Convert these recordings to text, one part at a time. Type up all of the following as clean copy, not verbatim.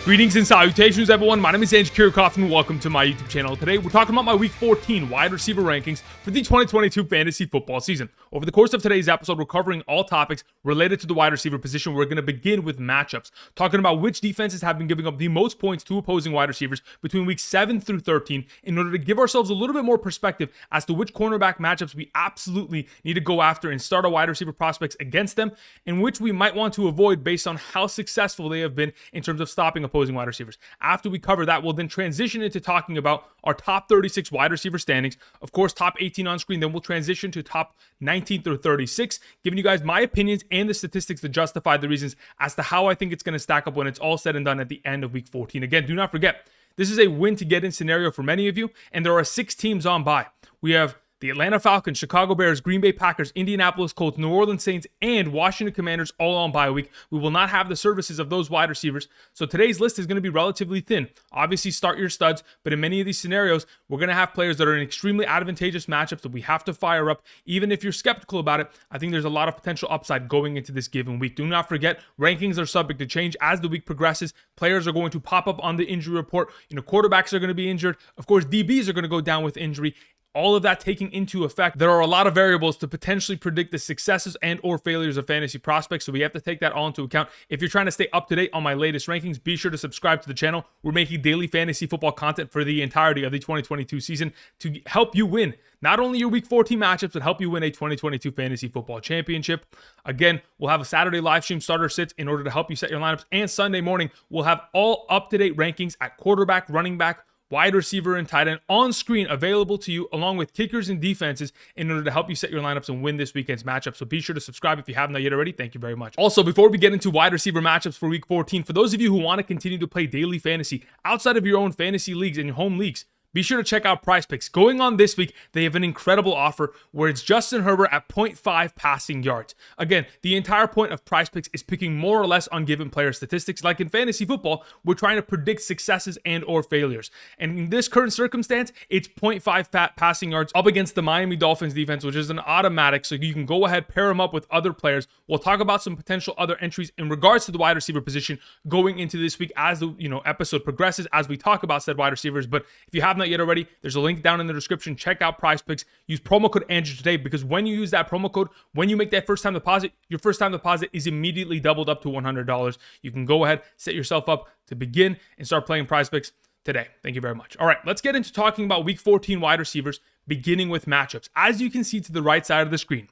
Greetings and salutations, everyone. My name is Andrew Kirchhoff, and welcome to my YouTube channel. Today, we're talking about my Week 14 wide receiver rankings for the 2022 fantasy football season. Over the course of today's episode, we're covering all topics related to the wide receiver position. We're going to begin with matchups, talking about which defenses have been giving up the most points to opposing wide receivers between weeks 7 through 13 in order to give ourselves a little bit more perspective as to which cornerback matchups we absolutely need to go after and start our wide receiver prospects against them, and which we might want to avoid based on how successful they have been in terms of stopping opposing wide receivers. After we cover that, we'll then transition into talking about our top 36 wide receiver standings. Of course, top 18 on screen. Then we'll transition to top 19 through 36, giving you guys my opinions and the statistics to justify the reasons as to how I think it's going to stack up when it's all said and done at the end of week 14. Again, do not forget, this is a win to get in scenario for many of you, and there are 6 teams on bye. We have the Atlanta Falcons, Chicago Bears, Green Bay Packers, Indianapolis Colts, New Orleans Saints, and Washington Commanders all on bye week. We will not have the services of those wide receivers, so today's list is going to be relatively thin. Obviously, start your studs, but in many of these scenarios, we're going to have players that are in extremely advantageous matchups that we have to fire up. Even if you're skeptical about it, I think there's a lot of potential upside going into this given week. Do not forget, rankings are subject to change as the week progresses. Players are going to pop up on the injury report. Quarterbacks are going to be injured. Of course, DBs are going to go down with injury. All of that taking into effect, there are a lot of variables to potentially predict the successes and or failures of fantasy prospects, so we have to take that all into account. If you're trying to stay up to date on my latest rankings, be sure to subscribe to the channel. We're making daily fantasy football content for the entirety of the 2022 season to help you win not only your week 14 matchups, but help you win a 2022 fantasy football championship. Again, we'll have a Saturday live stream starter sits in order to help you set your lineups, and Sunday morning, we'll have all up-to-date rankings at quarterback, running back, wide receiver, and tight end on screen available to you, along with kickers and defenses in order to help you set your lineups and win this weekend's matchup. So be sure to subscribe if you haven't yet already. Thank you very much. Also, before we get into wide receiver matchups for week 14, for those of you who want to continue to play daily fantasy outside of your own fantasy leagues and your home leagues, be sure to check out PrizePicks. Going on this week, they have an incredible offer where it's Justin Herbert at 0.5 passing yards. Again, the entire point of PrizePicks is picking more or less on given player statistics. Like in fantasy football, we're trying to predict successes and or failures. And in this current circumstance, it's 0.5 passing yards up against the Miami Dolphins defense, which is an automatic. So you can go ahead, pair them up with other players. We'll talk about some potential other entries in regards to the wide receiver position going into this week as the episode progresses, as we talk about said wide receivers. But if you have not yet already, there's a link down in the description. Check out PrizePicks. Use promo code Andrew today, because when you use that promo code, when you make that first time deposit, your first time deposit is immediately doubled up to $100. You can go ahead, set yourself up to begin and start playing PrizePicks today. Thank you very much. All right, let's get into talking about week 14 wide receivers, beginning with matchups. As you can see to the right side of the screen,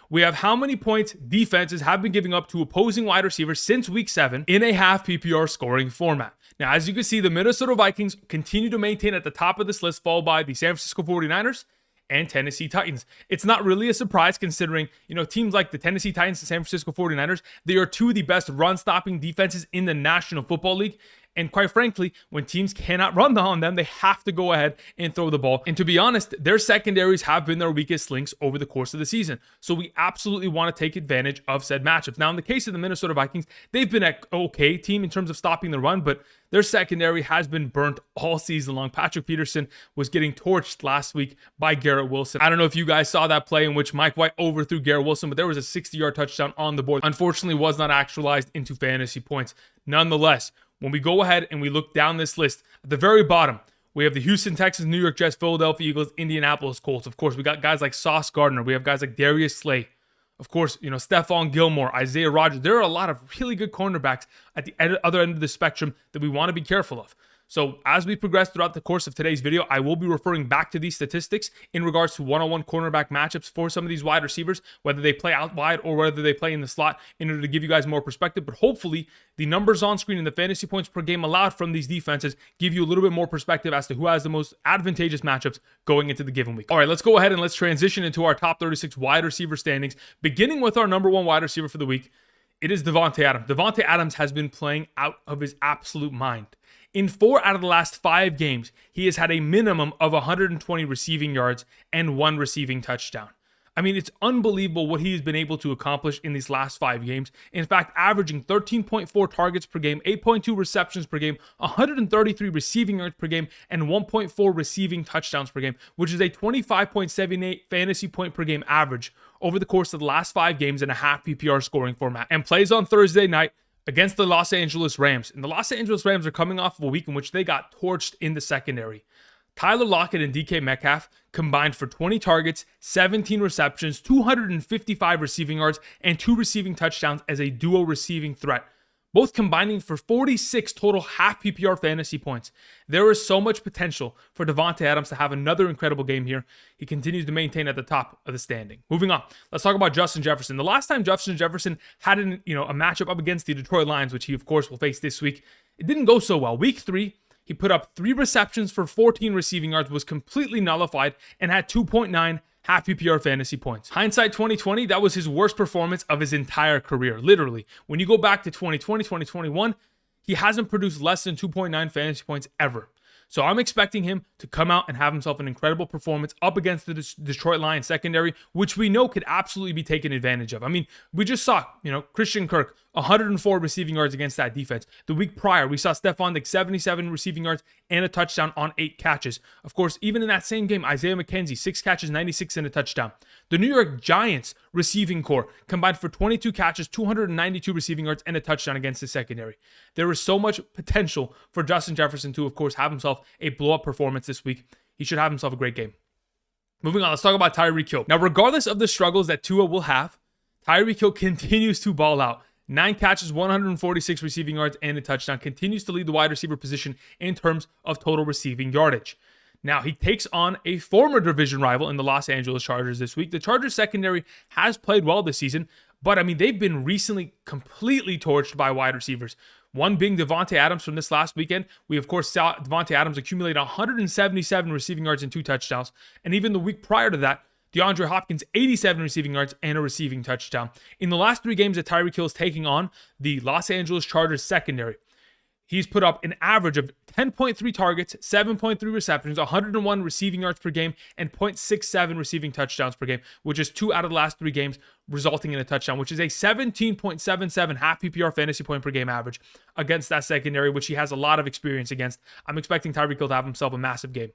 we have how many points defenses have been giving up to opposing wide receivers since week 7 in a half PPR scoring format. Now, as you can see, the Minnesota Vikings continue to maintain at the top of this list, followed by the San Francisco 49ers and Tennessee Titans. It's not really a surprise considering, teams like the Tennessee Titans and San Francisco 49ers, they are two of the best run-stopping defenses in the National Football League. And quite frankly, when teams cannot run on them, they have to go ahead and throw the ball. And to be honest, their secondaries have been their weakest links over the course of the season. So we absolutely want to take advantage of said matchups. Now, in the case of the Minnesota Vikings, they've been an okay team in terms of stopping the run, but their secondary has been burnt all season long. Patrick Peterson was getting torched last week by Garrett Wilson. I don't know if you guys saw that play in which Mike White overthrew Garrett Wilson, but there was a 60-yard touchdown on the board. Unfortunately, was not actualized into fantasy points. Nonetheless, when we go ahead and we look down this list, at the very bottom, we have the Houston Texans, New York Jets, Philadelphia Eagles, Indianapolis Colts. Of course, we got guys like Sauce Gardner. We have guys like Darius Slayton. Of course, Stephon Gilmore, Isaiah Rodgers. There are a lot of really good cornerbacks at the other end of the spectrum that we want to be careful of. So as we progress throughout the course of today's video, I will be referring back to these statistics in regards to one-on-one cornerback matchups for some of these wide receivers, whether they play out wide or whether they play in the slot, in order to give you guys more perspective. But hopefully, the numbers on screen and the fantasy points per game allowed from these defenses give you a little bit more perspective as to who has the most advantageous matchups going into the given week. All right, let's go ahead and let's transition into our top 36 wide receiver standings, beginning with our number 1 wide receiver for the week. It is Davante Adams. Davante Adams has been playing out of his absolute mind. In 4 out of the last 5 games, he has had a minimum of 120 receiving yards and 1 receiving touchdown. I mean, it's unbelievable what he has been able to accomplish in these last 5 games. In fact, averaging 13.4 targets per game, 8.2 receptions per game, 133 receiving yards per game, and 1.4 receiving touchdowns per game, which is a 25.78 fantasy point per game average over the course of the last 5 games in a half PPR scoring format. And plays on Thursday night against the Los Angeles Rams. And the Los Angeles Rams are coming off of a week in which they got torched in the secondary. Tyler Lockett and DK Metcalf combined for 20 targets, 17 receptions, 255 receiving yards, and 2 receiving touchdowns as a duo receiving threat, both combining for 46 total half PPR fantasy points. There is so much potential for Davante Adams to have another incredible game here. He continues to maintain at the top of the standing. Moving on, let's talk about Justin Jefferson. The last time Justin Jefferson had a matchup up against the Detroit Lions, which he of course will face this week, it didn't go so well. Week 3, he put up 3 receptions for 14 receiving yards, was completely nullified, and had 2.9 half PPR fantasy points. Hindsight 2020, that was his worst performance of his entire career. Literally, when you go back to 2020, 2021, he hasn't produced less than 2.9 fantasy points ever. So I'm expecting him to come out and have himself an incredible performance up against the Detroit Lions secondary, which we know could absolutely be taken advantage of. I mean, we just saw, Christian Kirk, 104 receiving yards against that defense. The week prior, we saw Stefon Diggs, 77 receiving yards and a touchdown on 8 catches. Of course, even in that same game, Isaiah McKenzie, 6 catches, 96 and a touchdown. The New York Giants receiving core combined for 22 catches, 292 receiving yards, and a touchdown against the secondary. There is so much potential for Justin Jefferson to, of course, have himself a blow-up performance this week. He should have himself a great game. Moving on, let's talk about Tyreek Hill. Now, regardless of the struggles that Tua will have, Tyreek Hill continues to ball out. 9 catches, 146 receiving yards, and a touchdown. Continues to lead the wide receiver position in terms of total receiving yardage. Now, he takes on a former division rival in the Los Angeles Chargers this week. The Chargers secondary has played well this season, but they've been recently completely torched by wide receivers. One being Davante Adams from this last weekend. We, of course, saw Davante Adams accumulate 177 receiving yards and 2 touchdowns. And even the week prior to that, DeAndre Hopkins, 87 receiving yards and a receiving touchdown. In the last 3 games that Tyreek Hill is taking on the Los Angeles Chargers secondary, he's put up an average of 10.3 targets, 7.3 receptions, 101 receiving yards per game, and 0.67 receiving touchdowns per game, which is 2 out of the last 3 games, resulting in a touchdown, which is a 17.77 half PPR fantasy point per game average against that secondary, which he has a lot of experience against. I'm expecting Tyreek Hill to have himself a massive game.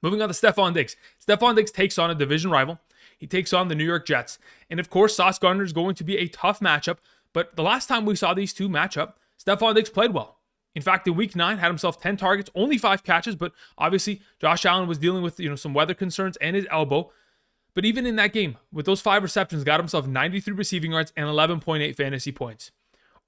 Moving on to Stefon Diggs. Stefon Diggs takes on a division rival. He takes on the New York Jets. And of course, Sauce Gardner is going to be a tough matchup. But the last time we saw these two match up, Stefon Diggs played well. In fact, in week 9, had himself 10 targets, only 5 catches, but obviously Josh Allen was dealing with some weather concerns and his elbow. But even in that game, with those 5 receptions, got himself 93 receiving yards and 11.8 fantasy points.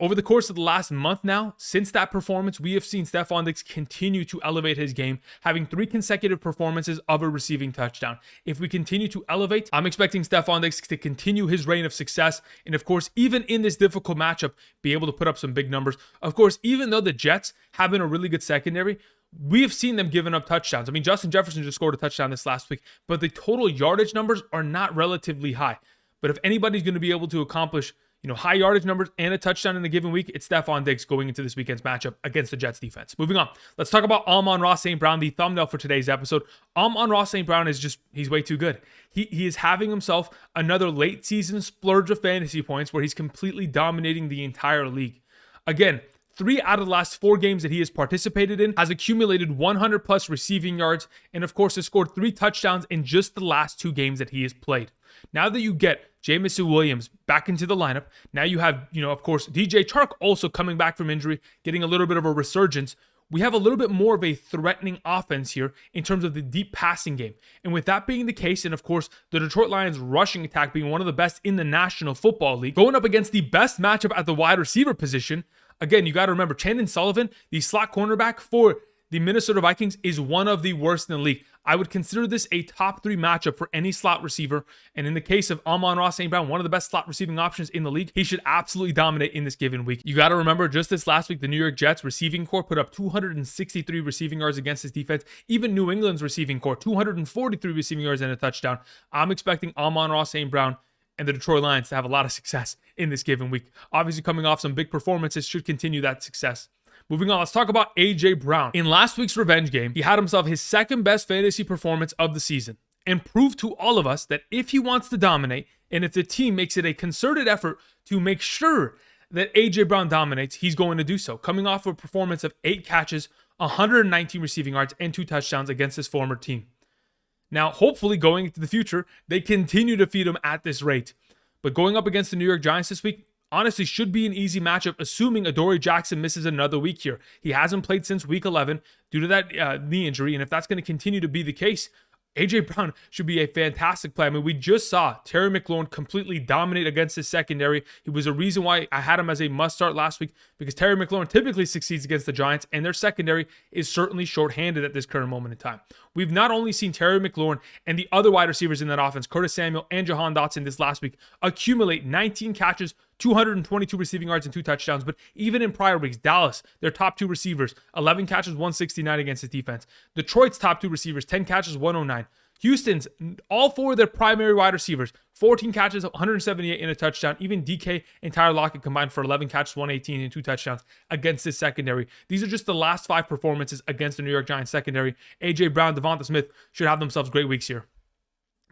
Over the course of the last month now, since that performance, we have seen Stefon Diggs continue to elevate his game, having 3 consecutive performances of a receiving touchdown. If we continue to elevate, I'm expecting Stefon Diggs to continue his reign of success, and of course, even in this difficult matchup, be able to put up some big numbers. Of course, even though the Jets have been a really good secondary, we have seen them giving up touchdowns. Justin Jefferson just scored a touchdown this last week, but the total yardage numbers are not relatively high. But if anybody's going to be able to accomplish high yardage numbers and a touchdown in a given week, it's Stefon Diggs going into this weekend's matchup against the Jets defense. Moving on, let's talk about Amon-Ra St. Brown, the thumbnail for today's episode. Amon-Ra St. Brown he's way too good. He is having himself another late season splurge of fantasy points where he's completely dominating the entire league. Again, 3 out of the last 4 games that he has participated in has accumulated 100 plus receiving yards, and of course has scored 3 touchdowns in just the last 2 games that he has played. Now that you get Jameson Williams back into the lineup, now you have, of course, DJ Chark also coming back from injury, getting a little bit of a resurgence. We have a little bit more of a threatening offense here in terms of the deep passing game. And with that being the case, and of course, the Detroit Lions rushing attack being one of the best in the National Football League, going up against the best matchup at the wide receiver position, again, you got to remember, Chandon Sullivan, the slot cornerback for the Minnesota Vikings, is one of the worst in the league. I would consider this a top 3 matchup for any slot receiver. And in the case of Amon-Ra St. Brown, one of the best slot receiving options in the league, he should absolutely dominate in this given week. You got to remember, just this last week, the New York Jets receiving core put up 263 receiving yards against his defense. Even New England's receiving core, 243 receiving yards and a touchdown. I'm expecting Amon-Ra St. Brown and the Detroit Lions to have a lot of success in this given week. Obviously, coming off some big performances, should continue that success. Moving on, let's talk about A.J. Brown. In last week's revenge game, he had himself his second best fantasy performance of the season and proved to all of us that if he wants to dominate and if the team makes it a concerted effort to make sure that A.J. Brown dominates, he's going to do so. Coming off a performance of 8 catches, 119 receiving yards, and 2 touchdowns against his former team. Now, hopefully going into the future, they continue to feed him at this rate. But going up against the New York Giants this week, honestly should be an easy matchup, assuming Adoree Jackson misses another week here. He hasn't played since week 11 due to that knee injury, and if that's going to continue to be the case, A.J. Brown should be a fantastic play. I mean, we just saw Terry McLaurin completely dominate against his secondary. He was a reason why I had him as a must-start last week, because Terry McLaurin typically succeeds against the Giants, and their secondary is certainly shorthanded at this current moment in time. We've not only seen Terry McLaurin and the other wide receivers in that offense, Curtis Samuel and Jahan Dotson this last week, accumulate 19 catches, 222 receiving yards, and 2 touchdowns. But even in prior weeks, Dallas, their top 2 receivers, 11 catches, 169 against his defense. Detroit's top 2 receivers, 10 catches, 109. Houston's, all 4 of their primary wide receivers, 14 catches, 178 and a touchdown. Even DK and Tyler Lockett combined for 11 catches, 118 and 2 touchdowns against this secondary. These are just the last 5 performances against the New York Giants secondary. A.J. Brown, DeVonta Smith should have themselves great weeks here.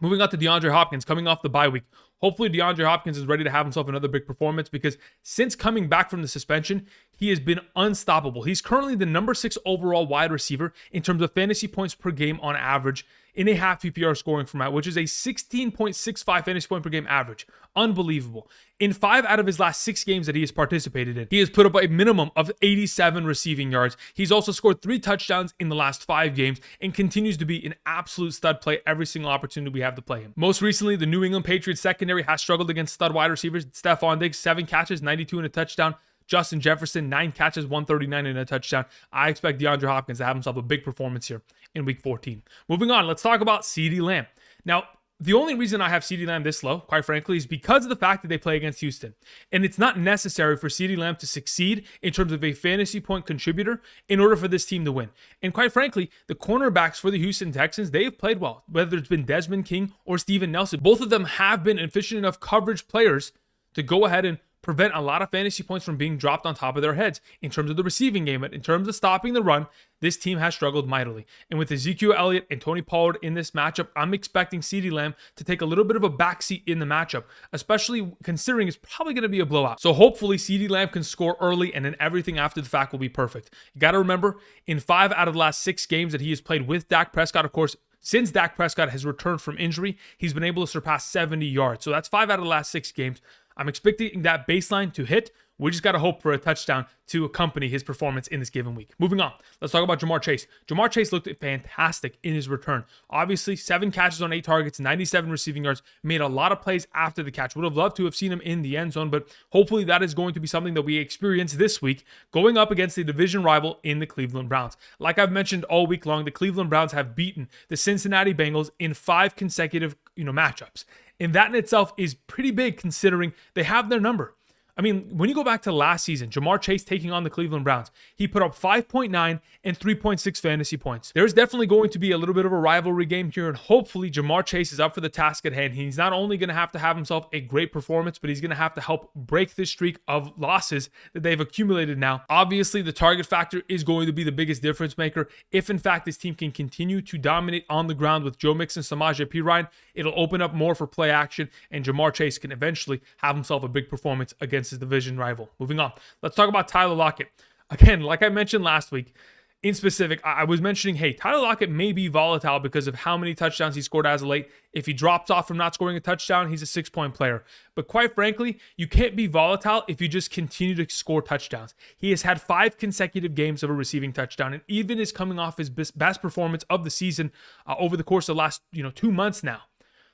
Moving on to DeAndre Hopkins, coming off the bye week. Hopefully DeAndre Hopkins is ready to have himself another big performance, because since coming back from the suspension, he has been unstoppable. He's currently the number 6 overall wide receiver in terms of fantasy points per game on average in a half PPR scoring format, which is a 16.65 fantasy point per game average. Unbelievable. In 5 out of his last 6 games that he has participated in, he has put up a minimum of 87 receiving yards. He's also scored 3 touchdowns in the last 5 games and continues to be an absolute stud play every single opportunity we have to play him. Most recently, the New England Patriots secondary has struggled against stud wide receivers. Stefon Diggs, 7 catches, 92 and a touchdown. Justin Jefferson, 9 catches, 139 and a touchdown. I expect DeAndre Hopkins to have himself a big performance here in week 14. Moving on, let's talk about CeeDee Lamb. Now, the only reason I have CeeDee Lamb this low, quite frankly, is because of the fact that they play against Houston. And it's not necessary for CeeDee Lamb to succeed in terms of a fantasy point contributor in order for this team to win. And quite frankly, the cornerbacks for the Houston Texans, they have played well. Whether it's been Desmond King or Steven Nelson, both of them have been efficient enough coverage players to go ahead and prevent a lot of fantasy points from being dropped on top of their heads. In terms of the receiving game, but in terms of stopping the run, this team has struggled mightily. And with Ezekiel Elliott and Tony Pollard in this matchup, I'm expecting CeeDee Lamb to take a little bit of a backseat in the matchup, especially considering it's probably going to be a blowout. So hopefully CeeDee Lamb can score early, and then everything after the fact will be perfect. You got to remember, in 5 out of the last 6 games that he has played with Dak Prescott, of course, since Dak Prescott has returned from injury, he's been able to surpass 70 yards. So that's 5 out of the last 6 games. I'm expecting that baseline to hit. We just got to hope for a touchdown to accompany his performance in this given week. Moving on, let's talk about Ja'Marr Chase. Ja'Marr Chase looked fantastic in his return. Obviously, 7 catches on 8 targets, 97 receiving yards, made a lot of plays after the catch. Would have loved to have seen him in the end zone, but hopefully that is going to be something that we experience this week, going up against the division rival in the Cleveland Browns. Like I've mentioned all week long, the Cleveland Browns have beaten the Cincinnati Bengals in 5 consecutive matchups. And that in itself is pretty big considering they have their number. I mean, when you go back to last season, Ja'Marr Chase taking on the Cleveland Browns, he put up 5.9 and 3.6 fantasy points. There's definitely going to be a little bit of a rivalry game here, and hopefully Ja'Marr Chase is up for the task at hand. He's not only going to have himself a great performance, but he's going to have to help break this streak of losses that they've accumulated now. Obviously, the target factor is going to be the biggest difference maker. If, in fact, this team can continue to dominate on the ground with Joe Mixon, Samaje Perine, it'll open up more for play action, and Ja'Marr Chase can eventually have himself a big performance against his division rival. Moving on, let's talk about Tyler Lockett. Again, like I mentioned last week, in specific, I was mentioning, hey, Tyler Lockett may be volatile because of how many touchdowns he scored as of late. If he drops off from not scoring a touchdown, he's a 6-point player. But quite frankly, you can't be volatile if you just continue to score touchdowns. He has had 5 consecutive games of a receiving touchdown, and even is coming off his best performance of the season over the course of the last 2 months now.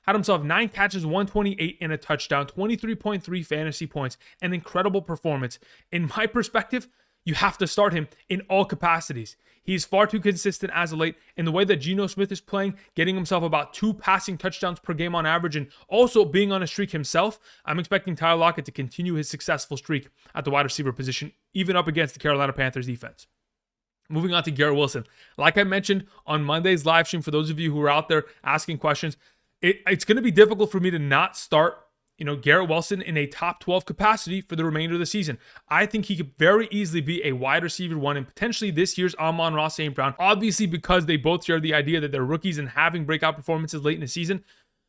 Had himself 9 catches, 128 and a touchdown, 23.3 fantasy points, an incredible performance. In my perspective, you have to start him in all capacities. He's far too consistent as of late, and the way that Geno Smith is playing, getting himself about 2 passing touchdowns per game on average, and also being on a streak himself, I'm expecting Tyler Lockett to continue his successful streak at the wide receiver position, even up against the Carolina Panthers defense. Moving on to Garrett Wilson. Like I mentioned on Monday's live stream, for those of you who are out there asking questions, it's going to be difficult for me to not start, Garrett Wilson in a top 12 capacity for the remainder of the season. I think he could very easily be a wide receiver 1 and potentially this year's Amon-Ra St. Brown, obviously because they both share the idea that they're rookies and having breakout performances late in the season.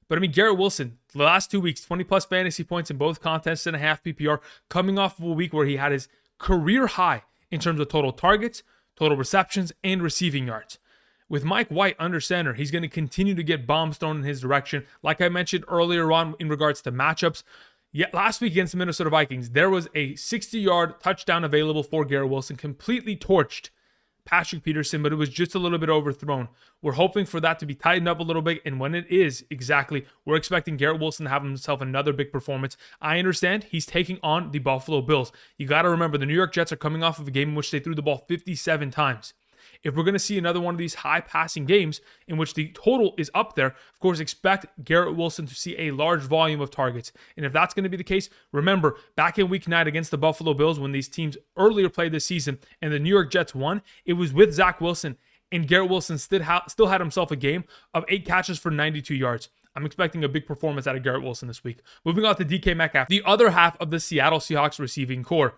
But I mean, Garrett Wilson, the last 2 weeks, 20 plus fantasy points in both contests and a half PPR, coming off of a week where he had his career high in terms of total targets, total receptions, and receiving yards. With Mike White under center, he's going to continue to get bombs thrown in his direction. Like I mentioned earlier on in regards to matchups, Yet last week against the Minnesota Vikings, there was a 60-yard touchdown available for Garrett Wilson, completely torched Patrick Peterson, but it was just a little bit overthrown. We're hoping for that to be tightened up a little bit, and when it is, exactly, we're expecting Garrett Wilson to have himself another big performance. I understand he's taking on the Buffalo Bills. You got to remember, the New York Jets are coming off of a game in which they threw the ball 57 times. If we're going to see another one of these high passing games in which the total is up there, of course, expect Garrett Wilson to see a large volume of targets. And if that's going to be the case, remember, back in week 9 against the Buffalo Bills, when these teams earlier played this season and the New York Jets won, it was with Zach Wilson, and Garrett Wilson still had himself a game of 8 catches for 92 yards. I'm expecting a big performance out of Garrett Wilson this week. Moving on to DK Metcalf, the other half of the Seattle Seahawks receiving core.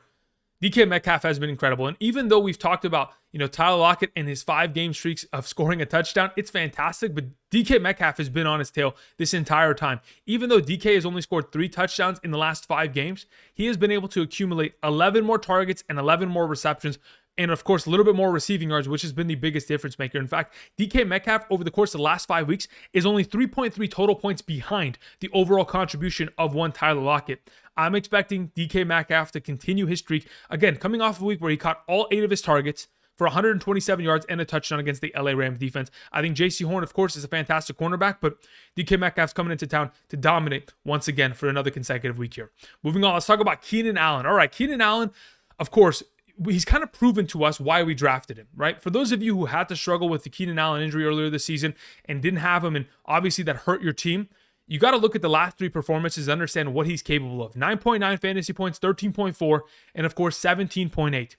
DK Metcalf has been incredible. And even though we've talked about, Tyler Lockett and his 5-game streaks of scoring a touchdown, it's fantastic. But DK Metcalf has been on his tail this entire time. Even though DK has only scored 3 touchdowns in the last 5 games, he has been able to accumulate 11 more targets and 11 more receptions. And of course, a little bit more receiving yards, which has been the biggest difference maker. In fact, DK Metcalf over the course of the last 5 weeks is only 3.3 total points behind the overall contribution of one Tyler Lockett. I'm expecting DK Metcalf to continue his streak. Again, coming off a week where he caught all 8 of his targets for 127 yards and a touchdown against the LA Rams defense. I think J.C. Horn, of course, is a fantastic cornerback, but DK Metcalf's coming into town to dominate once again for another consecutive week here. Moving on, let's talk about Keenan Allen. All right, Keenan Allen, of course, he's kind of proven to us why we drafted him, right? For those of you who had to struggle with the Keenan Allen injury earlier this season and didn't have him, and obviously that hurt your team, you got to look at the last 3 performances and understand what he's capable of. 9.9 fantasy points, 13.4, and of course 17.8.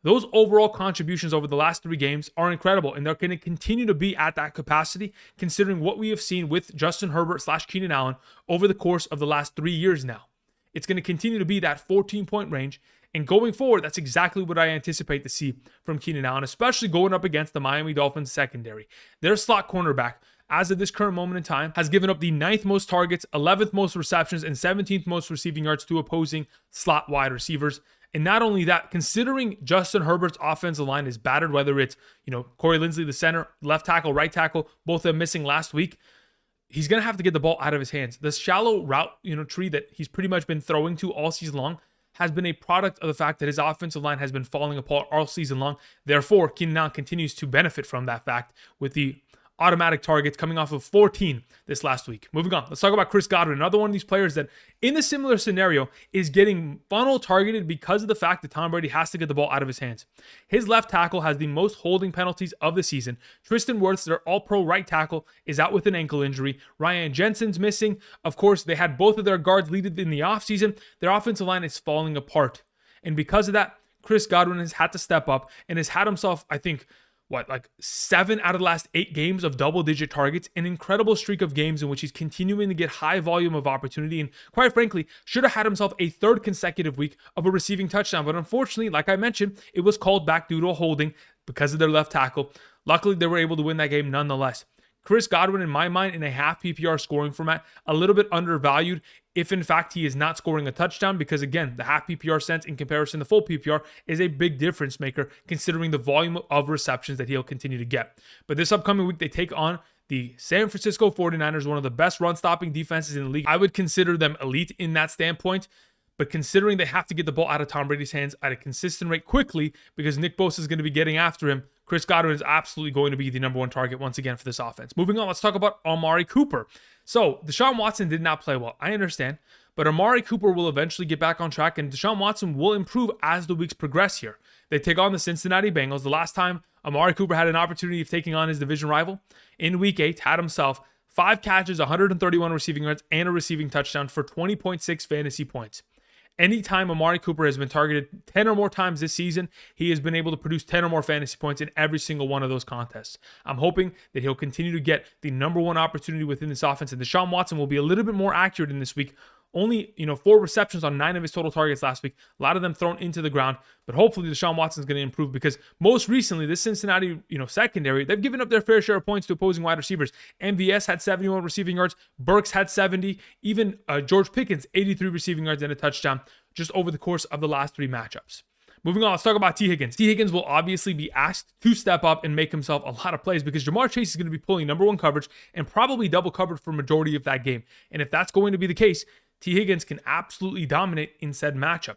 Those overall contributions over the last 3 games are incredible, and they're going to continue to be at that capacity considering what we have seen with Justin Herbert / Keenan Allen over the course of the last 3 years now. It's going to continue to be that 14-point range. And going forward, that's exactly what I anticipate to see from Keenan Allen, especially going up against the Miami Dolphins secondary. Their slot cornerback, as of this current moment in time, has given up the 9th most targets, 11th most receptions, and 17th most receiving yards to opposing slot wide receivers. And not only that, considering Justin Herbert's offensive line is battered, whether it's, Corey Linsley, the center, left tackle, right tackle, both of them missing last week, he's going to have to get the ball out of his hands. The shallow route, tree that he's pretty much been throwing to all season long has been a product of the fact that his offensive line has been falling apart all season long. Therefore, Keenan Allen continues to benefit from that fact with the automatic targets coming off of 14 this last week. Moving on, let's talk about Chris Godwin, another one of these players that in a similar scenario is getting funnel targeted because of the fact that Tom Brady has to get the ball out of his hands. His left tackle has the most holding penalties of the season. Tristan Wirfs, their all-pro right tackle, is out with an ankle injury. Ryan Jensen's missing. Of course, they had both of their guards leaded in the offseason. Their offensive line is falling apart. And because of that, Chris Godwin has had to step up and has had himself, I think, 7 out of the last 8 games of double-digit targets, an incredible streak of games in which he's continuing to get high volume of opportunity, and quite frankly, should have had himself a 3rd consecutive week of a receiving touchdown. But unfortunately, like I mentioned, it was called back due to a holding because of their left tackle. Luckily, they were able to win that game nonetheless. Chris Godwin, in my mind, in a half PPR scoring format, a little bit undervalued if in fact he is not scoring a touchdown, because again, the half PPR sense in comparison to full PPR is a big difference maker considering the volume of receptions that he'll continue to get. But this upcoming week, they take on the San Francisco 49ers, one of the best run-stopping defenses in the league. I would consider them elite in that standpoint. But considering they have to get the ball out of Tom Brady's hands at a consistent rate quickly because Nick Bosa is going to be getting after him, Chris Godwin is absolutely going to be the number 1 target once again for this offense. Moving on, let's talk about Amari Cooper. So Deshaun Watson did not play well. I understand. But Amari Cooper will eventually get back on track, and Deshaun Watson will improve as the weeks progress here. They take on the Cincinnati Bengals. The last time Amari Cooper had an opportunity of taking on his division rival in Week 8, had himself 5 catches, 131 receiving yards, and a receiving touchdown for 20.6 fantasy points. Anytime Amari Cooper has been targeted 10 or more times this season, he has been able to produce 10 or more fantasy points in every single one of those contests. I'm hoping that he'll continue to get the number 1 opportunity within this offense, and Deshaun Watson will be a little bit more accurate in this week. Only, 4 receptions on 9 of his total targets last week. A lot of them thrown into the ground. But hopefully Deshaun Watson is going to improve because most recently, this Cincinnati, secondary, they've given up their fair share of points to opposing wide receivers. MVS had 71 receiving yards. Burks had 70. Even George Pickens, 83 receiving yards and a touchdown just over the course of the last 3 matchups. Moving on, let's talk about T. Higgins. T. Higgins will obviously be asked to step up and make himself a lot of plays because Jamar Chase is going to be pulling number 1 coverage and probably double covered for majority of that game. And if that's going to be the case, T. Higgins can absolutely dominate in said matchup.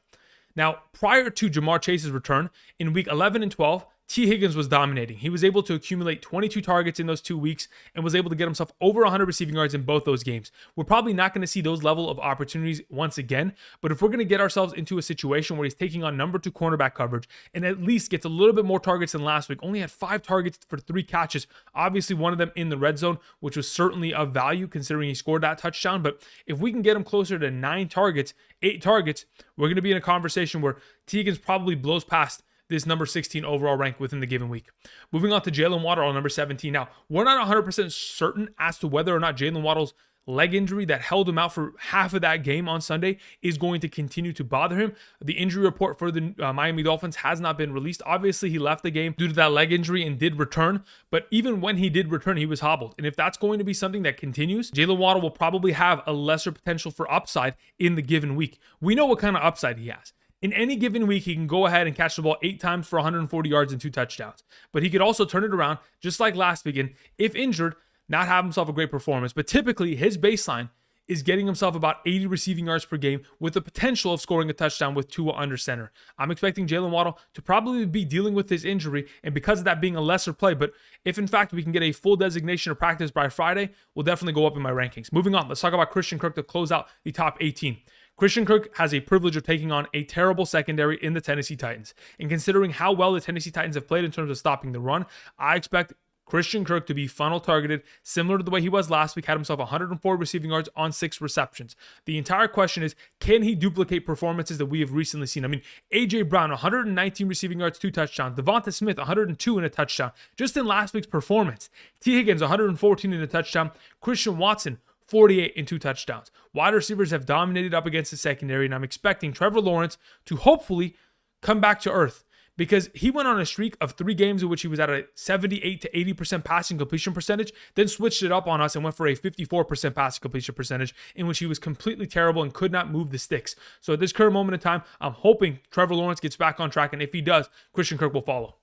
Now, prior to Ja'Marr Chase's return in week 11 and 12, T. Higgins was dominating. He was able to accumulate 22 targets in those 2 weeks and was able to get himself over 100 receiving yards in both those games. We're probably not going to see those level of opportunities once again, but if we're going to get ourselves into a situation where he's taking on number 2 cornerback coverage and at least gets a little bit more targets than last week, only had 5 targets for 3 catches, obviously one of them in the red zone, which was certainly of value considering he scored that touchdown. But if we can get him closer to 9 targets, 8 targets, we're going to be in a conversation where T. Higgins probably blows past this number 16 overall rank within the given week. Moving on to Jaylen Waddle, number 17. Now, we're not 100% certain as to whether or not Jaylen Waddle's leg injury that held him out for half of that game on Sunday is going to continue to bother him. The injury report for the Miami Dolphins has not been released. Obviously, he left the game due to that leg injury and did return, but even when he did return, he was hobbled. And if that's going to be something that continues, Jaylen Waddle will probably have a lesser potential for upside in the given week. We know what kind of upside he has. In any given week, he can go ahead and catch the ball 8 times for 140 yards and 2 touchdowns. But he could also turn it around, just like last week, and if injured, not have himself a great performance. But typically, his baseline is getting himself about 80 receiving yards per game with the potential of scoring a touchdown with Tua under center. I'm expecting Jaylen Waddle to probably be dealing with his injury, and because of that being a lesser play, but if in fact we can get a full designation of practice by Friday, we'll definitely go up in my rankings. Moving on, let's talk about Christian Kirk to close out the top 18. Christian Kirk has a privilege of taking on a terrible secondary in the Tennessee Titans. And considering how well the Tennessee Titans have played in terms of stopping the run, I expect Christian Kirk to be funnel targeted, similar to the way he was last week, had himself 104 receiving yards on 6 receptions. The entire question is, can he duplicate performances that we have recently seen? I mean, A.J. Brown, 119 receiving yards, 2 touchdowns. DeVonta Smith, 102 and a touchdown, just in last week's performance. T. Higgins, 114 and a touchdown. Christian Watson, 48 and 2 touchdowns. Wide receivers have dominated up against the secondary, and I'm expecting Trevor Lawrence to hopefully come back to earth, because he went on a streak of 3 games in which he was at a 78 to 80% passing completion percentage, then switched it up on us and went for a 54% passing completion percentage in which he was completely terrible and could not move the sticks. So at this current moment in time, I'm hoping Trevor Lawrence gets back on track, and if he does, Christian Kirk will follow.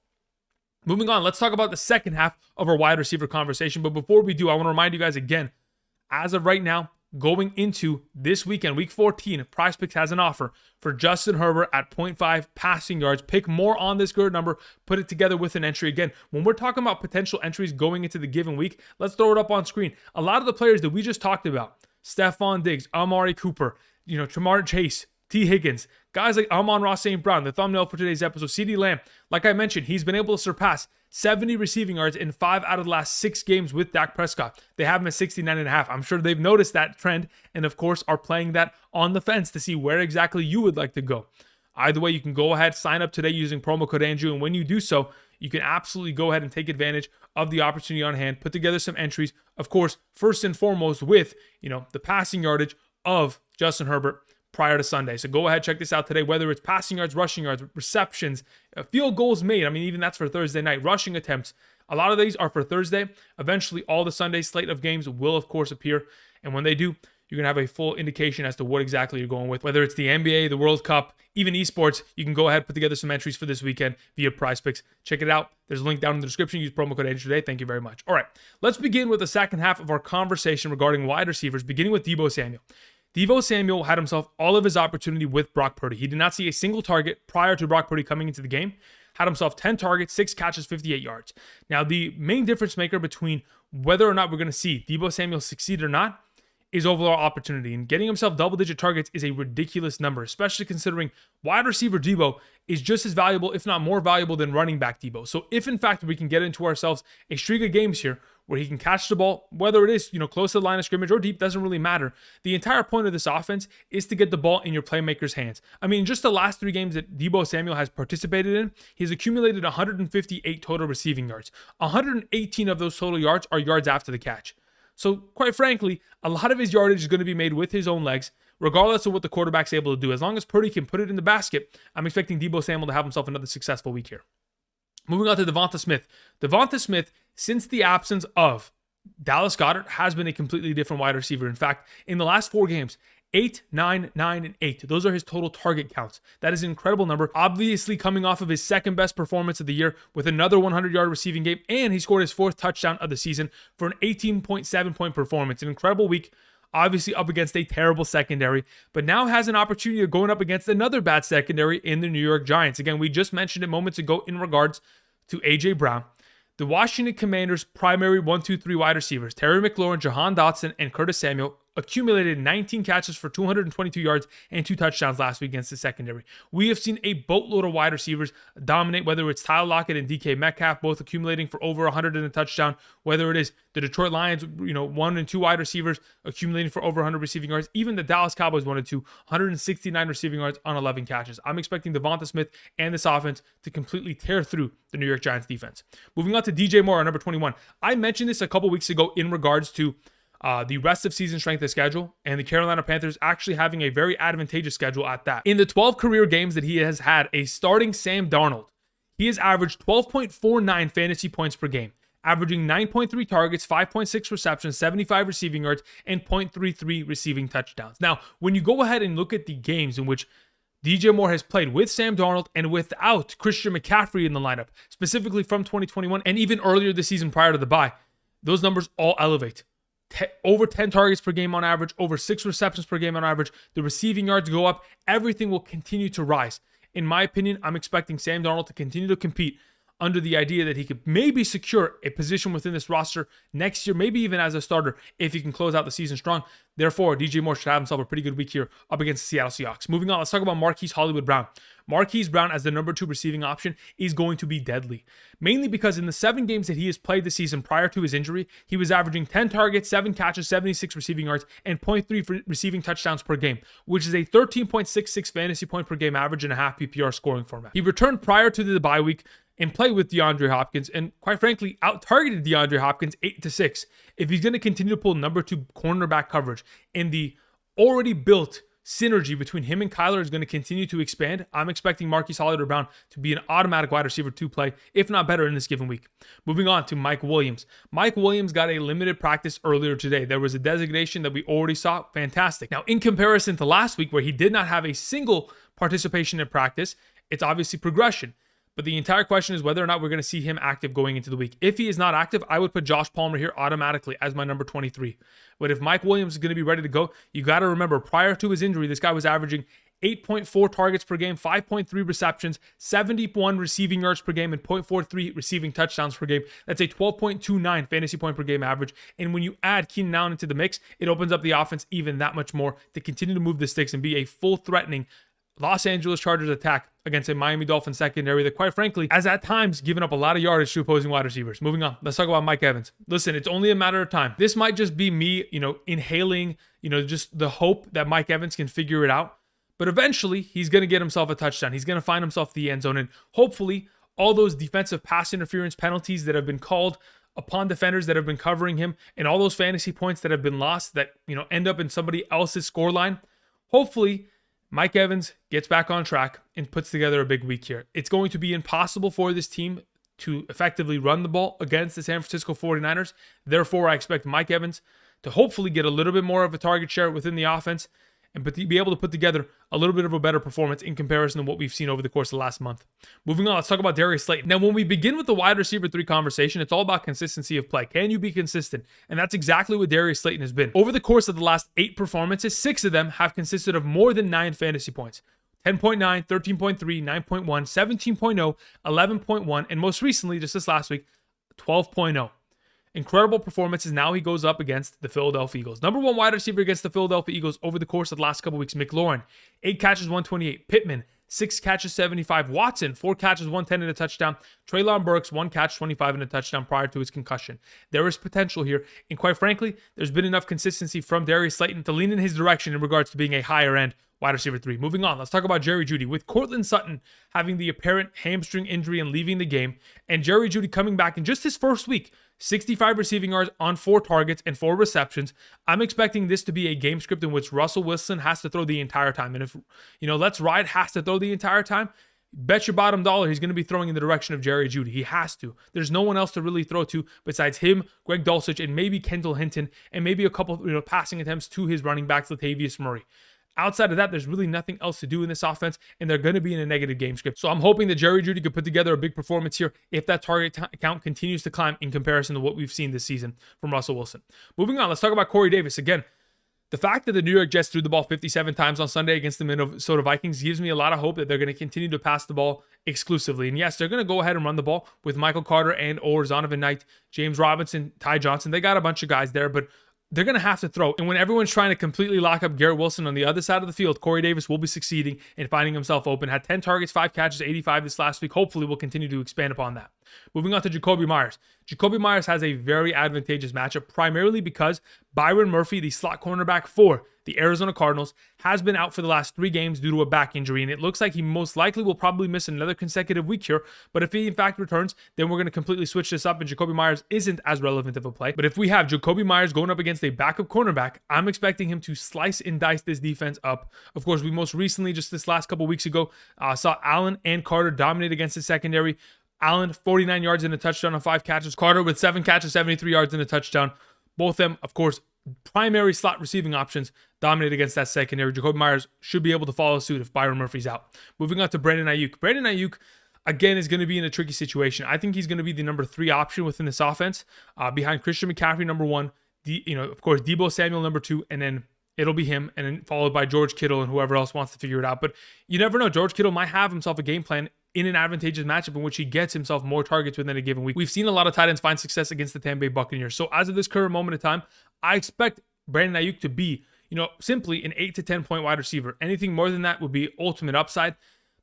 Moving on, let's talk about the second half of our wide receiver conversation. But before we do, I want to remind you guys again, as of right now, going into this weekend, week 14, PrizePicks has an offer for Justin Herbert at 0.5 passing yards. Pick more on this good number, put it together with an entry. Again, when we're talking about potential entries going into the given week, let's throw it up on screen. A lot of the players that we just talked about, Stefon Diggs, Amari Cooper, Ja'Marr Chase, T. Higgins, guys like Amon-Ra St. Brown, the thumbnail for today's episode, CeeDee Lamb, like I mentioned, he's been able to surpass 70 receiving yards in 5 out of the last 6 games with Dak Prescott. They have him at 69.5. I'm sure they've noticed that trend and, of course, are playing that on the fence to see where exactly you would like to go. Either way, you can go ahead, sign up today using promo code Andrew, and when you do so, you can absolutely go ahead and take advantage of the opportunity on hand, put together some entries, of course, first and foremost with, the passing yardage of Justin Herbert prior to Sunday. So go ahead, check this out today, whether it's passing yards, rushing yards, receptions, field goals made. I mean, even that's for Thursday night. Rushing attempts. A lot of these are for Thursday. Eventually, all the Sunday slate of games will, of course, appear. And when they do, you're going to have a full indication as to what exactly you're going with. Whether it's the NBA, the World Cup, even esports, you can go ahead and put together some entries for this weekend via PrizePicks. Check it out. There's a link down in the description. Use promo code Andrew today. Thank you very much. All right, let's begin with the second half of our conversation regarding wide receivers, beginning with Deebo Samuel. Deebo Samuel had himself all of his opportunity with Brock Purdy. He did not see a single target prior to Brock Purdy coming into the game. Had himself 10 targets, 6 catches, 58 yards. Now, the main difference maker between whether or not we're going to see Deebo Samuel succeed or not is overall opportunity. And getting himself double-digit targets is a ridiculous number, especially considering wide receiver Deebo is just as valuable, if not more valuable, than running back Deebo. So if, in fact, we can get into ourselves a streak of games here where he can catch the ball, whether it is, close to the line of scrimmage or deep, doesn't really matter. The entire point of this offense is to get the ball in your playmakers' hands. I mean, just the last 3 games that Deebo Samuel has participated in, he's accumulated 158 total receiving yards. 118 of those total yards are yards after the catch. So, quite frankly, a lot of his yardage is going to be made with his own legs, regardless of what the quarterback's able to do. As long as Purdy can put it in the basket, I'm expecting Deebo Samuel to have himself another successful week here. Moving on to DeVonta Smith. DeVonta Smith, since the absence of Dallas Goedert, has been a completely different wide receiver. In fact, in the last 4 games, 8, 9, 9, and 8. Those are his total target counts. That is an incredible number. Obviously coming off of his second best performance of the year with another 100-yard receiving game, and he scored his 4th touchdown of the season for an 18.7-point performance. An incredible week. obviously up against a terrible secondary, but now has an opportunity of going up against another bad secondary in the New York Giants. Again, we just mentioned it moments ago in regards to A.J. Brown. The Washington Commanders' primary 1-2-3 wide receivers, Terry McLaurin, Jahan Dotson, and Curtis Samuel, accumulated 19 catches for 222 yards and 2 touchdowns last week against the secondary. We have seen a boatload of wide receivers dominate, whether it's Tyler Lockett and DK Metcalf, both accumulating for over 100 and a touchdown, whether it is the Detroit Lions, 1 and 2 wide receivers accumulating for over 100 receiving yards, even the Dallas Cowboys 1 and 2, 169 receiving yards on 11 catches. I'm expecting DeVonta Smith and this offense to completely tear through the New York Giants defense. Moving on to DJ Moore, number 21. I mentioned this a couple weeks ago in regards to the rest of season strength of schedule, and the Carolina Panthers actually having a very advantageous schedule at that. In the 12 career games that he has had a starting Sam Darnold, he has averaged 12.49 fantasy points per game, averaging 9.3 targets, 5.6 receptions, 75 receiving yards, and 0.33 receiving touchdowns. Now, when you go ahead and look at the games in which DJ Moore has played with Sam Darnold and without Christian McCaffrey in the lineup, specifically from 2021 and even earlier this season prior to the bye, those numbers all elevate. Over 10 targets per game on average, over 6 receptions per game on average. The receiving yards go up. Everything will continue to rise. In my opinion, I'm expecting Sam Darnold to continue to compete under the idea that he could maybe secure a position within this roster next year, maybe even as a starter if he can close out the season strong. Therefore, DJ Moore should have himself a pretty good week here up against the Seattle Seahawks. Moving on, let's talk about Marquise Hollywood Brown. Marquise Brown as the number 2 receiving option is going to be deadly, mainly because in the 7 games that he has played this season prior to his injury, he was averaging 10 targets, 7 catches, 76 receiving yards, and 0.3 receiving touchdowns per game, which is a 13.66 fantasy point per game average in a half PPR scoring format. He returned prior to the bye week and played with DeAndre Hopkins, and quite frankly, out-targeted DeAndre Hopkins 8-6. If he's going to continue to pull number 2 cornerback coverage, and the already built synergy between him and Kyler is going to continue to expand, I'm expecting Marquise Hollywood Brown to be an automatic wide receiver 2 play, if not better, in this given week. Moving on to Mike Williams. Mike Williams got a limited practice earlier today. There was a designation that we already saw. Fantastic. Now, in comparison to last week, where he did not have a single participation in practice, it's obviously progression. But the entire question is whether or not we're going to see him active going into the week. If he is not active, I would put Josh Palmer here automatically as my number 23. But if Mike Williams is going to be ready to go, you got to remember, prior to his injury, this guy was averaging 8.4 targets per game, 5.3 receptions, 71 receiving yards per game, and 0.43 receiving touchdowns per game. That's a 12.29 fantasy point per game average. And when you add Keenan Allen into the mix, it opens up the offense even that much more to continue to move the sticks and be a full threatening Los Angeles Chargers attack against a Miami Dolphins secondary that, quite frankly, has at times given up a lot of yardage to opposing wide receivers. Moving on, let's talk about Mike Evans. Listen, it's only a matter of time. This might just be me, inhaling, just the hope that Mike Evans can figure it out. But eventually, he's going to get himself a touchdown. He's going to find himself the end zone. And hopefully, all those defensive pass interference penalties that have been called upon defenders that have been covering him, and all those fantasy points that have been lost that, end up in somebody else's scoreline, hopefully Mike Evans gets back on track and puts together a big week here. It's going to be impossible for this team to effectively run the ball against the San Francisco 49ers. Therefore, I expect Mike Evans to hopefully get a little bit more of a target share within the offense and be able to put together a little bit of a better performance in comparison to what we've seen over the course of the last month. Moving on, let's talk about Darius Slayton. Now, when we begin with the wide receiver 3 conversation, it's all about consistency of play. Can you be consistent? And that's exactly what Darius Slayton has been. Over the course of the last 8 performances, 6 of them have consisted of more than 9 fantasy points. 10.9, 13.3, 9.1, 17.0, 11.1, and most recently, just this last week, 12.0. Incredible performances. Now he goes up against the Philadelphia Eagles. Number 1 wide receiver against the Philadelphia Eagles over the course of the last couple weeks. McLaurin, 8 catches, 128. Pittman, 6 catches, 75. Watson, 4 catches, 110 and a touchdown. Treylon Burks, 1 catch, 25 and a touchdown prior to his concussion. There is potential here. And quite frankly, there's been enough consistency from Darius Slayton to lean in his direction in regards to being a higher end wide receiver 3. Moving on, let's talk about Jerry Jeudy. With Courtland Sutton having the apparent hamstring injury and leaving the game, and Jerry Jeudy coming back in just his first week, 65 receiving yards on 4 targets and 4 receptions. I'm expecting this to be a game script in which Russell Wilson has to throw the entire time. And if, Let's Ride has to throw the entire time, bet your bottom dollar he's going to be throwing in the direction of Jerry Jeudy. He has to. There's no one else to really throw to besides him, Greg Dulcich, and maybe Kendall Hinton, and maybe a couple passing attempts to his running backs, Latavius Murray. Outside of that, there's really nothing else to do in this offense, and they're going to be in a negative game script. So I'm hoping that Jerry Jeudy could put together a big performance here if that target count continues to climb in comparison to what we've seen this season from Russell Wilson. Moving on, let's talk about Corey Davis. Again, The fact that the New York Jets threw the ball 57 times on Sunday against the Minnesota Vikings gives me a lot of hope that they're going to continue to pass the ball exclusively. And yes, they're going to go ahead and run the ball with Michael Carter and or Donovan Knight, James Robinson, Ty Johnson. They got a bunch of guys there, but they're going to have to throw. And when everyone's trying to completely lock up Garrett Wilson on the other side of the field, Corey Davis will be succeeding and finding himself open. Had 10 targets, 5 catches, 85 this last week. Hopefully, we'll continue to expand upon that. Moving on to Jakobi Meyers. Jakobi Meyers has a very advantageous matchup, primarily because Byron Murphy, the slot cornerback for the Arizona Cardinals, has been out for the last 3 games due to a back injury, and it looks like he most likely will probably miss another consecutive week here. But if he in fact returns, then we're going to completely switch this up, and Jakobi Meyers isn't as relevant of a play. But if we have Jakobi Meyers going up against a backup cornerback, I'm expecting him to slice and dice this defense up. Of course, we most recently, just this last couple weeks ago, saw Allen and Carter dominate against the secondary. Allen, 49 yards and a touchdown on 5 catches. Carter with 7 catches, 73 yards and a touchdown. Both of them, of course, primary slot receiving options, dominate against that secondary. Jakobi Meyers should be able to follow suit if Byron Murphy's out. Moving on to Brandon Aiyuk. Brandon Aiyuk, again, is going to be in a tricky situation. I think he's going to be the number 3 option within this offense, behind Christian McCaffrey, number 1. Of course, Deebo Samuel, number 2, and then it'll be him, and then followed by George Kittle and whoever else wants to figure it out. But you never know. George Kittle might have himself a game plan in an advantageous matchup in which he gets himself more targets within a given week. We've seen a lot of tight ends find success against the Tampa Bay Buccaneers. So as of this current moment in time, I expect Brandon Aiyuk to be, simply an 8 to 10 point wide receiver. Anything more than that would be ultimate upside.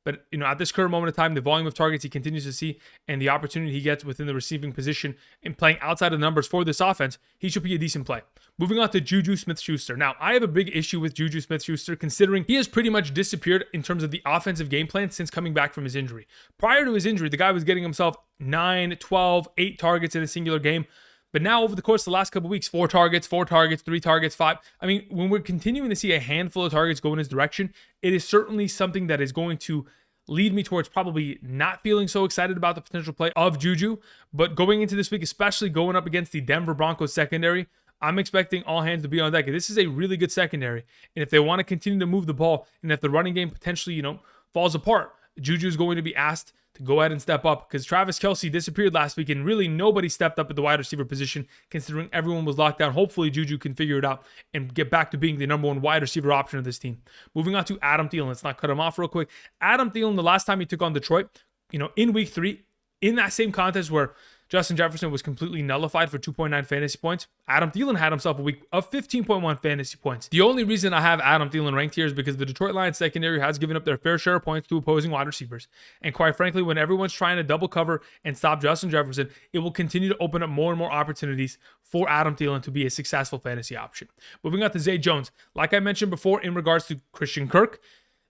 But, at this current moment in time, the volume of targets he continues to see and the opportunity he gets within the receiving position and playing outside of the numbers for this offense, he should be a decent play. Moving on to JuJu Smith-Schuster. Now, I have a big issue with JuJu Smith-Schuster considering he has pretty much disappeared in terms of the offensive game plan since coming back from his injury. Prior to his injury, the guy was getting himself 9, 12, 8 targets in a singular game. But now, over the course of the last couple of weeks, 4 targets, 3 targets, 5. I mean, when we're continuing to see a handful of targets go in his direction, it is certainly something that is going to lead me towards probably not feeling so excited about the potential play of JuJu. But going into this week, especially going up against the Denver Broncos secondary, I'm expecting all hands to be on deck. This is a really good secondary. And if they want to continue to move the ball, and if the running game potentially, falls apart, JuJu is going to be asked to go ahead and step up, because Travis Kelce disappeared last week and really nobody stepped up at the wide receiver position considering everyone was locked down. Hopefully JuJu can figure it out and get back to being the number 1 wide receiver option of this team. Moving on to Adam Thielen. Let's not cut him off real quick. Adam Thielen, the last time he took on Detroit, in week 3, in that same contest where Justin Jefferson was completely nullified for 2.9 fantasy points, Adam Thielen had himself a week of 15.1 fantasy points. The only reason I have Adam Thielen ranked here is because the Detroit Lions secondary has given up their fair share of points to opposing wide receivers. And quite frankly, when everyone's trying to double cover and stop Justin Jefferson, it will continue to open up more and more opportunities for Adam Thielen to be a successful fantasy option. Moving on to Zay Jones. Like I mentioned before in regards to Christian Kirk,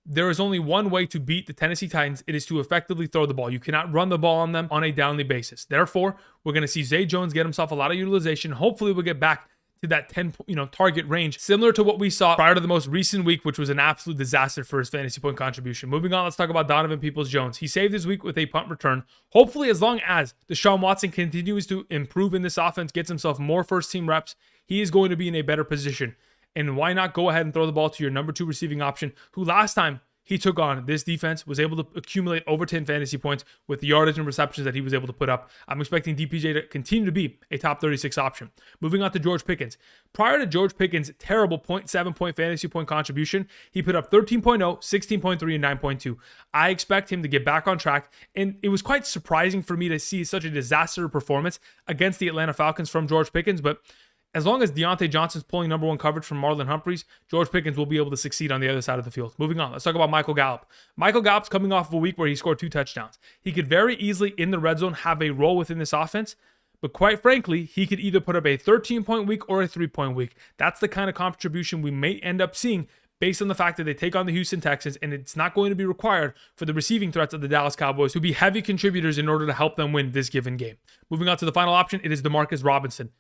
there is only one way to beat the Tennessee Titans. It is to effectively throw the ball. You cannot run the ball on them on a downly basis. Therefore, we're going to see Zay Jones get himself a lot of utilization. Hopefully, we'll get back to that 10 target range, similar to what we saw prior to the most recent week, which was an absolute disaster for his fantasy point contribution. Moving on, let's talk about Donovan Peoples-Jones. He saved his week with a punt return. Hopefully, as long as Deshaun Watson continues to improve in this offense, gets himself more first-team reps, he is going to be in a better position. And why not go ahead and throw the ball to your number 2 receiving option, who last time he took on this defense was able to accumulate over 10 fantasy points with the yardage and receptions that he was able to put up. I'm expecting DPJ to continue to be a top 36 option. Moving on to George Pickens. Prior to George Pickens' terrible 0.7 point fantasy point contribution, he put up 13.0, 16.3, and 9.2. I expect him to get back on track, and it was quite surprising for me to see such a disaster performance against the Atlanta Falcons from George Pickens, but as long as Deontay Johnson's pulling number 1 coverage from Marlon Humphreys, George Pickens will be able to succeed on the other side of the field. Moving on, let's talk about Michael Gallup. Michael Gallup's coming off of a week where he scored 2 touchdowns. He could very easily, in the red zone, have a role within this offense, but quite frankly, he could either put up a 13-point week or a 3-point week. That's the kind of contribution we may end up seeing based on the fact that they take on the Houston Texans, and it's not going to be required for the receiving threats of the Dallas Cowboys to be heavy contributors in order to help them win this given game. Moving on to the final option, it is Demarcus Robinson.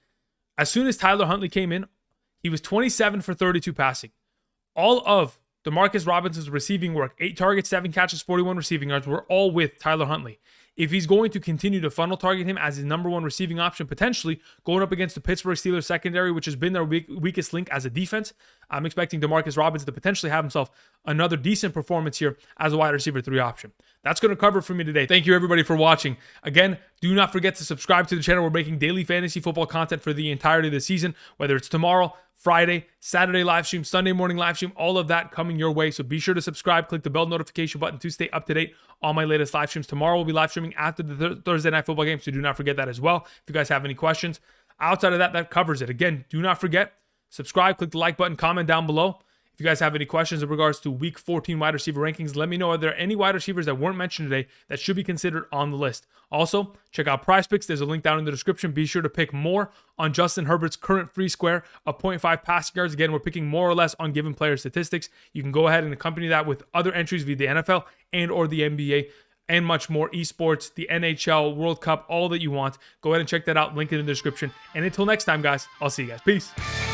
As soon as Tyler Huntley came in, he was 27 for 32 passing. All of Demarcus Robinson's receiving work, 8 targets, 7 catches, 41 receiving yards, were all with Tyler Huntley. If he's going to continue to funnel target him as his number 1 receiving option, potentially going up against the Pittsburgh Steelers secondary, which has been their weakest link as a defense, I'm expecting Demarcus Robinson to potentially have himself another decent performance here as a wide receiver 3 option. That's going to cover it for me today. Thank you everybody for watching. Again, do not forget to subscribe to the channel. We're making daily fantasy football content for the entirety of the season, whether it's tomorrow, Friday, Saturday live stream, Sunday morning live stream, all of that coming your way. So be sure to subscribe, click the bell notification button to stay up to date on my latest live streams. Tomorrow we'll be live streaming after the Thursday night football game, so do not forget that as well. If you guys have any questions, outside of that, that covers it. Again, do not forget, subscribe, click the like button, comment down below. If you guys have any questions in regards to week 14 wide receiver rankings, let me know. Are there any wide receivers that weren't mentioned today that should be considered on the list? Also, check out PrizePicks. There's a link down in the description. Be sure to pick more on Justin Herbert's current free square of 0.5 passing yards. Again, we're picking more or less on given player statistics. You can go ahead and accompany that with other entries via the NFL and or the NBA and much more. Esports, the NHL, World Cup, all that you want. Go ahead and check that out. Link in the description. And until next time, guys, I'll see you guys. Peace.